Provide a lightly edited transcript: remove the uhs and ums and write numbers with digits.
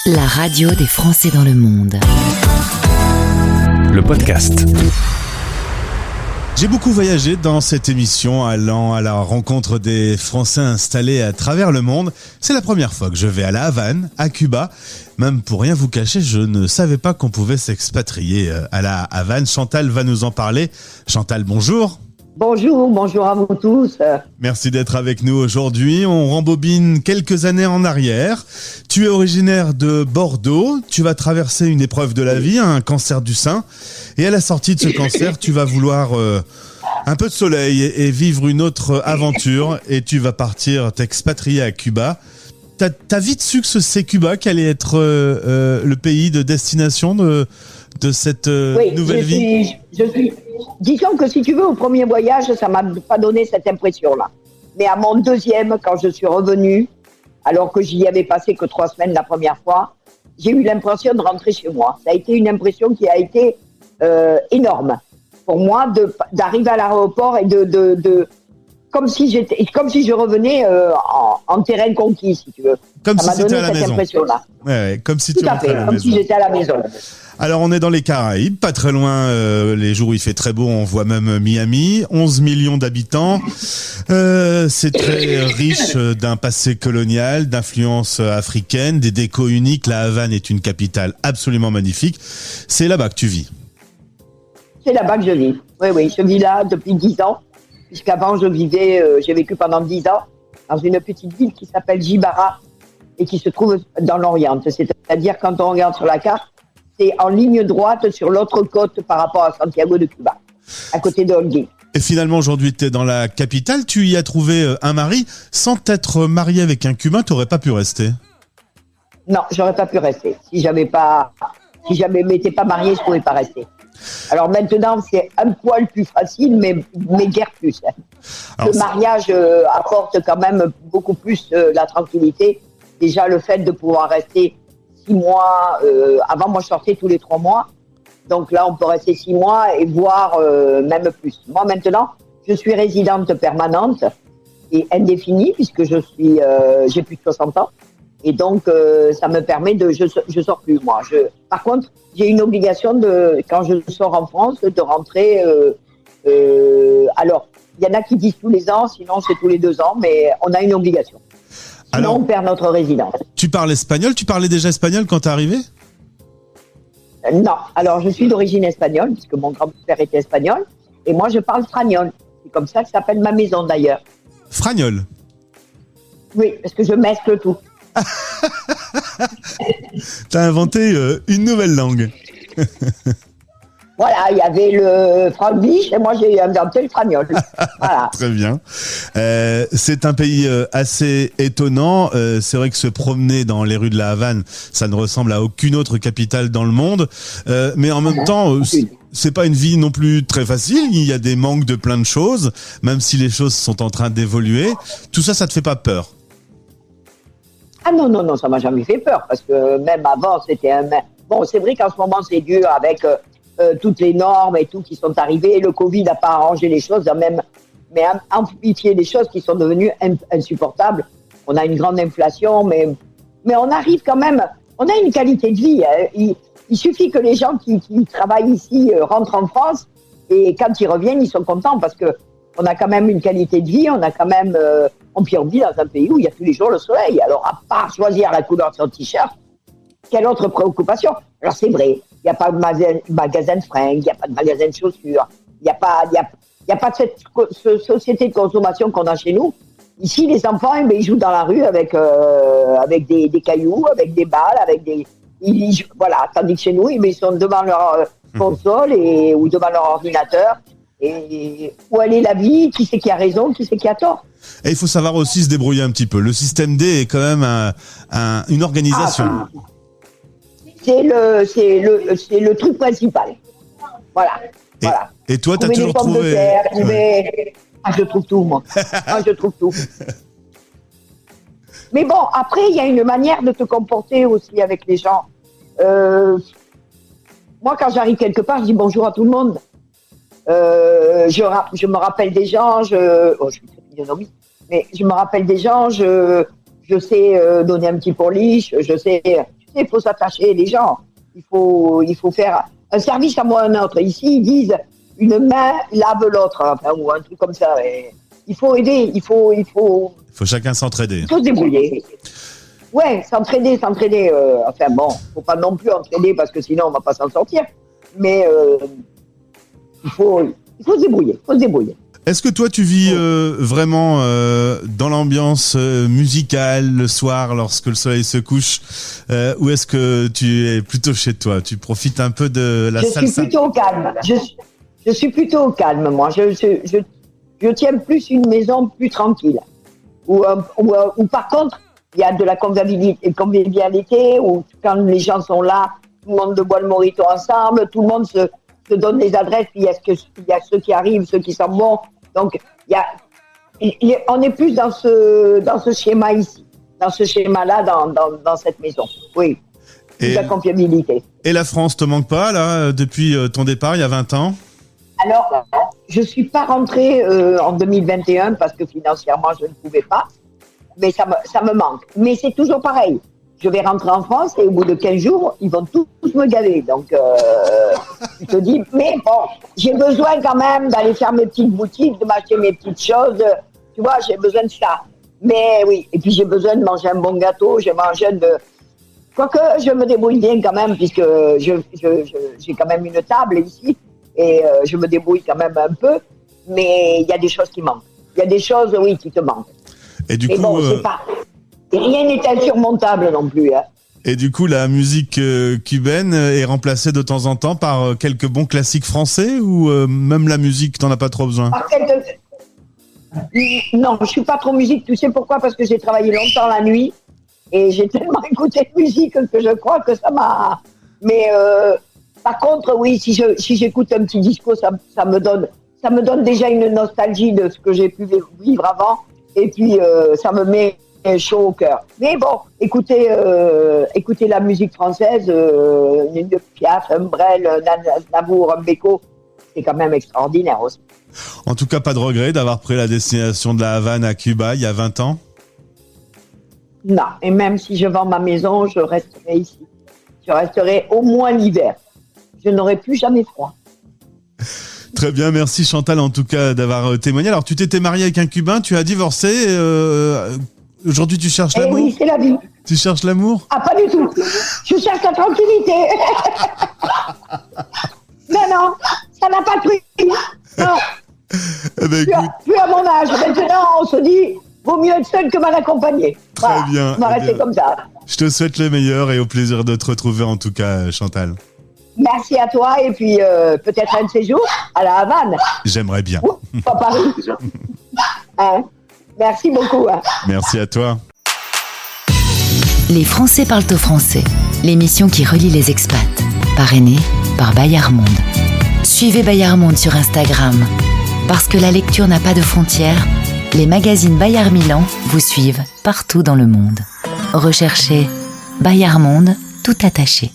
La radio des Français dans le monde. Le podcast. J'ai beaucoup voyagé dans cette émission, allant à la rencontre des Français installés à travers le monde. C'est la première fois que je vais à La Havane, à Cuba. Même pour rien vous cacher, je ne savais pas qu'on pouvait s'expatrier à La Havane. Chantal va nous en parler. Chantal, bonjour. Bonjour à vous tous. Merci d'être avec nous aujourd'hui. On rembobine quelques années en arrière. Tu es originaire de Bordeaux. Tu vas traverser une épreuve de la vie, un cancer du sein. Et à la sortie de ce cancer, tu vas vouloir un peu de soleil et vivre une autre aventure. Et tu vas partir t'expatrier à Cuba. T'as vite su que c'est Cuba qui allait être le pays de destination de cette nouvelle vie. Disons que si tu veux, au premier voyage, ça m'a pas donné cette impression-là. Mais à mon deuxième, quand je suis revenue, alors que j'y avais passé que 3 semaines la première fois, j'ai eu l'impression de rentrer chez moi. Ça a été une impression qui a été énorme pour moi d'arriver à l'aéroport et comme si je revenais en terrain conquis, si tu veux. Comme ça si m'a c'était donné à la cette maison. impression-là. Ouais, comme si Tout tu à rentrais fait, à la comme maison. si j'étais à la maison. Alors on est dans les Caraïbes, pas très loin, les jours où il fait très beau, on voit même Miami, 11 millions d'habitants. C'est très riche d'un passé colonial, d'influence africaine, des décos uniques. La Havane est une capitale absolument magnifique. C'est là-bas que tu vis. C'est là-bas que je vis. Oui, je vis là depuis 10 ans. Puisqu'avant, j'ai vécu pendant 10 ans dans une petite ville qui s'appelle Jibara et qui se trouve dans l'Orient. C'est-à-dire, quand on regarde sur la carte, c'est en ligne droite sur l'autre côte par rapport à Santiago de Cuba, à côté de Holguín. Et finalement, aujourd'hui, tu es dans la capitale. Tu y as trouvé un mari. Sans t'être marié avec un Cubain, tu n'aurais pas pu rester. Non, j'aurais pas pu rester. Si je m'étais pas mariée, je ne pouvais pas rester. Alors maintenant, c'est un poil plus facile, mais guère plus. Le mariage apporte quand même beaucoup plus la tranquillité. Déjà, le fait de pouvoir rester 6 mois. Avant, moi, je sortais tous les 3 mois. Donc là, on peut rester 6 mois et voire même plus. Moi, maintenant, je suis résidente permanente et indéfinie puisque j'ai plus de 60 ans. Et donc, ça me permet je sors plus, moi. Par contre, j'ai une obligation quand je sors en France, de rentrer. Alors, il y en a qui disent tous les ans, sinon c'est tous les 2 ans, mais on a une obligation. Sinon, alors, on perd notre résidence. Tu parles espagnol? Tu parlais déjà espagnol quand t'es arrivé? Non. Alors, je suis d'origine espagnole, puisque mon grand-père était espagnol, et moi, je parle fragnol. C'est comme ça que s'appelle ma maison, d'ailleurs. Fragnol? Oui, parce que je mescle tout. T'as inventé une nouvelle langue. Voilà, il y avait le franglish et moi j'ai inventé le fragnol. Voilà. Très bien. C'est un pays assez étonnant. C'est vrai que se promener dans les rues de la Havane, ça ne ressemble à aucune autre capitale dans le monde. Mais en même temps, c'est pas une vie non plus très facile. Il y a des manques de plein de choses, même si les choses sont en train d'évoluer. Tout ça, ça te fait pas peur? Ah non, ça m'a jamais fait peur parce que même avant c'était bon, c'est vrai qu'en ce moment c'est dur avec toutes les normes et tout qui sont arrivées. Le Covid n'a pas arrangé les choses, mais amplifié les choses qui sont devenues insupportables. On a une grande inflation, mais on arrive quand même. On a une qualité de vie. Il suffit que les gens qui travaillent ici rentrent en France et quand ils reviennent, ils sont contents parce que on a quand même une qualité de vie. On a quand même on vit dans un pays où il y a tous les jours le soleil. Alors, à part choisir la couleur de son t-shirt, quelle autre préoccupation? Alors, c'est vrai, il n'y a pas de magasin de fringues, il n'y a pas de magasin de chaussures, il n'y a pas de cette société de consommation qu'on a chez nous. Ici, les enfants, ils jouent dans la rue avec des cailloux, avec des balles, voilà. Tandis que chez nous, ils sont devant leur console ou devant leur ordinateur. Et où elle est la vie? Qui c'est qui a raison? Qui c'est qui a tort? Et il faut savoir aussi se débrouiller un petit peu. Le système D est quand même une organisation. C'est le truc principal. Voilà. Et toi, tu as Trouver toujours des pommes trouvé... de terre, je trouve tout, moi. Je trouve tout. Mais bon, après, il y a une manière de te comporter aussi avec les gens. Moi, quand j'arrive quelque part, je dis bonjour à tout le monde. Je me rappelle des gens, je suis très physionomie, mais je me rappelle des gens, je sais donner un petit pourliche, je sais il faut s'attacher les gens. Il faut faire un service à moi un autre. Ici, ils disent une main lave l'autre, enfin, ou un truc comme ça. Et il faut aider, il faut chacun s'entraider. Il faut se débrouiller. Ouais, s'entraider. Enfin bon, faut pas non plus entraider parce que sinon on va pas s'en sortir. Mais il faut se débrouiller. Est-ce que toi tu vis vraiment dans l'ambiance musicale le soir lorsque le soleil se couche, ou est-ce que tu es plutôt chez toi? Tu profites un peu de la salsa? Je suis plutôt au calme. Je suis plutôt au calme, moi. Je tiens plus une maison plus tranquille. Où par contre, il y a de la convivialité, où quand les gens sont là, tout le monde boit le mojito ensemble, tout le monde se donne les adresses, puis il y a ceux qui arrivent, ceux qui sont bons. Donc, on est plus dans ce schéma ici, dans ce schéma-là, dans cette maison. Oui, et la convivialité. Et la France te manque pas, là, depuis ton départ, il y a 20 ans? Alors, je suis pas rentrée en 2021 parce que financièrement, je ne pouvais pas. Mais ça me manque. Mais c'est toujours pareil. Je vais rentrer en France et au bout de 15 jours, ils vont tous me gaver. Donc, je te dis, mais bon, j'ai besoin quand même d'aller faire mes petites boutiques, de m'acheter mes petites choses. Tu vois, j'ai besoin de ça. Mais oui, et puis j'ai besoin de manger un bon gâteau, Quoique, je me débrouille bien quand même, puisque j'ai quand même une table ici. Et je me débrouille quand même un peu. Mais il y a des choses qui manquent. Il y a des choses, oui, qui te manquent. Et du coup, bon, rien n'est insurmontable non plus. Hein. Et du coup, la musique cubaine est remplacée de temps en temps par quelques bons classiques français, ou même la musique, t'en as pas trop besoin? Non, je suis pas trop musique. Tu sais pourquoi? Parce que j'ai travaillé longtemps la nuit et j'ai tellement écouté de musique que je crois que ça m'a... Mais par contre, oui, si j'écoute un petit disco, ça me donne déjà une nostalgie de ce que j'ai pu vivre avant. Et puis, ça me met chaud au cœur. Mais bon, écoutez la musique française, une Piaf, un Brel, Navour, un Beko, c'est quand même extraordinaire aussi. En tout cas, pas de regret d'avoir pris la destination de la Havane à Cuba il y a 20 ans? Non, et même si je vends ma maison, je resterai ici. Je resterai au moins l'hiver. Je n'aurai plus jamais froid. Très bien, merci Chantal en tout cas d'avoir témoigné. Alors tu t'étais mariée avec un Cubain, tu as divorcé, aujourd'hui tu cherches l'amour? Oui, c'est la vie. Tu cherches l'amour? Ah, pas du tout. Je cherche la tranquillité. Non, ça n'a pas pris. Non. Eh ben, plus à mon âge. Maintenant, on se dit, vaut mieux être seul que mal accompagné. Très bien. On va rester comme ça. Je te souhaite le meilleur et au plaisir de te retrouver en tout cas, Chantal. Merci à toi et puis peut-être un de ces jours à la Havane. J'aimerais bien. Pas Paris. Hein? Merci beaucoup. Hein. Merci à toi. Les Français parlent au français, l'émission qui relie les expats. Parrainée par Bayard Monde. Suivez Bayard Monde sur Instagram. Parce que la lecture n'a pas de frontières, les magazines Bayard Milan vous suivent partout dans le monde. Recherchez Bayard Monde tout attaché.